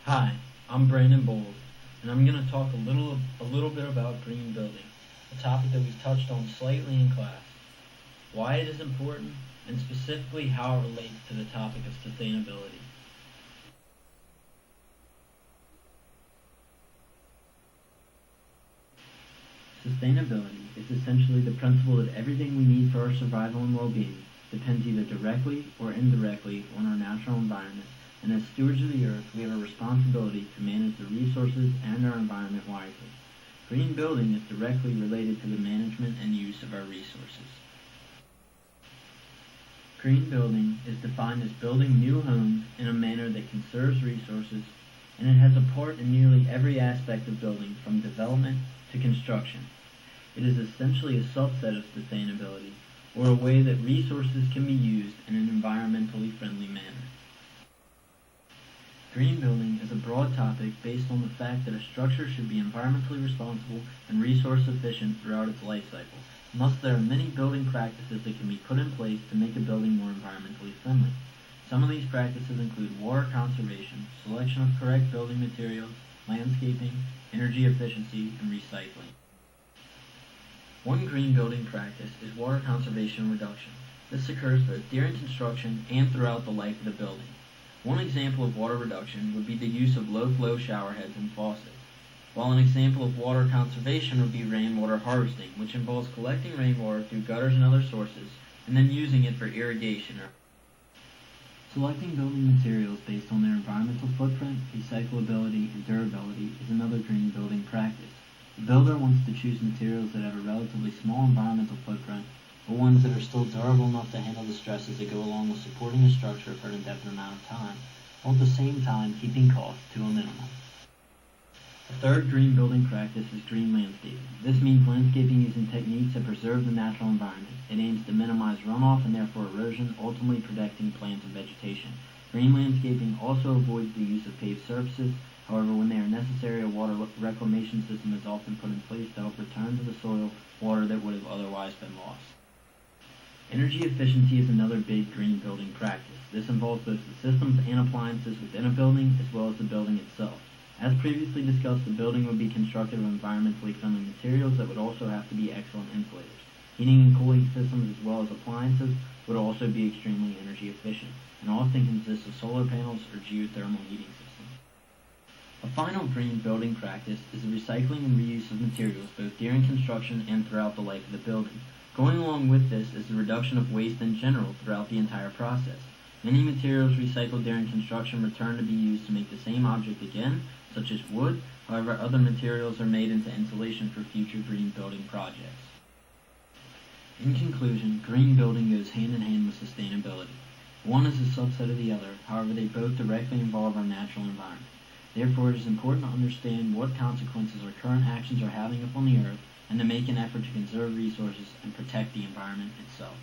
Hi, I'm Brandon Bowles, and I'm going to talk a little bit about green building, a topic that we've touched on slightly in class, why it is important, and specifically how it relates to the topic of sustainability. Sustainability is essentially the principle that everything we need for our survival and well-being depends either directly or indirectly on our natural environment, and as stewards of the earth, we have a responsibility to manage the resources and our environment wisely. Green building is directly related to the management and use of our resources. Green building is defined as building new homes in a manner that conserves resources, and it has a part in nearly every aspect of building, from development to construction. It is essentially a subset of sustainability, or a way that resources can be used in an environmentally friendly manner. Green building is a broad topic based on the fact that a structure should be environmentally responsible and resource efficient throughout its life cycle. Thus, there are many building practices that can be put in place to make a building more environmentally friendly. Some of these practices include water conservation, selection of correct building materials, landscaping, energy efficiency, and recycling. One green building practice is water conservation reduction. This occurs both during construction and throughout the life of the building. One example of water reduction would be the use of low-flow shower heads and faucets, while an example of water conservation would be rainwater harvesting, which involves collecting rainwater through gutters and other sources, and then using it for irrigation. Selecting building materials based on their environmental footprint, recyclability, and durability is another green building practice. The builder wants to choose materials that have a relatively small environmental footprint, but ones that are still durable enough to handle the stresses that go along with supporting a structure for an indefinite amount of time, while at the same time keeping costs to a minimum. A third green building practice is green landscaping. This means landscaping using techniques that preserve the natural environment. It aims to minimize runoff and therefore erosion, ultimately protecting plants and vegetation. Green landscaping also avoids the use of paved surfaces. However, when they are necessary, a water reclamation system is often put in place to help return to the soil water that would have otherwise been lost. Energy efficiency is another big green building practice. This involves both the systems and appliances within a building as well as the building itself. As previously discussed, the building would be constructed with environmentally friendly materials that would also have to be excellent insulators. Heating and cooling systems as well as appliances would also be extremely energy efficient, and often consist of solar panels or geothermal heating systems. A final green building practice is the recycling and reuse of materials both during construction and throughout the life of the building. Going along with this is the reduction of waste in general throughout the entire process. Many materials recycled during construction return to be used to make the same object again, such as wood. However, other materials are made into insulation for future green building projects. In conclusion, green building goes hand in hand with sustainability. One is a subset of the other, however they both directly involve our natural environment. Therefore, it is important to understand what consequences our current actions are having upon the earth and to make an effort to conserve resources and protect the environment itself.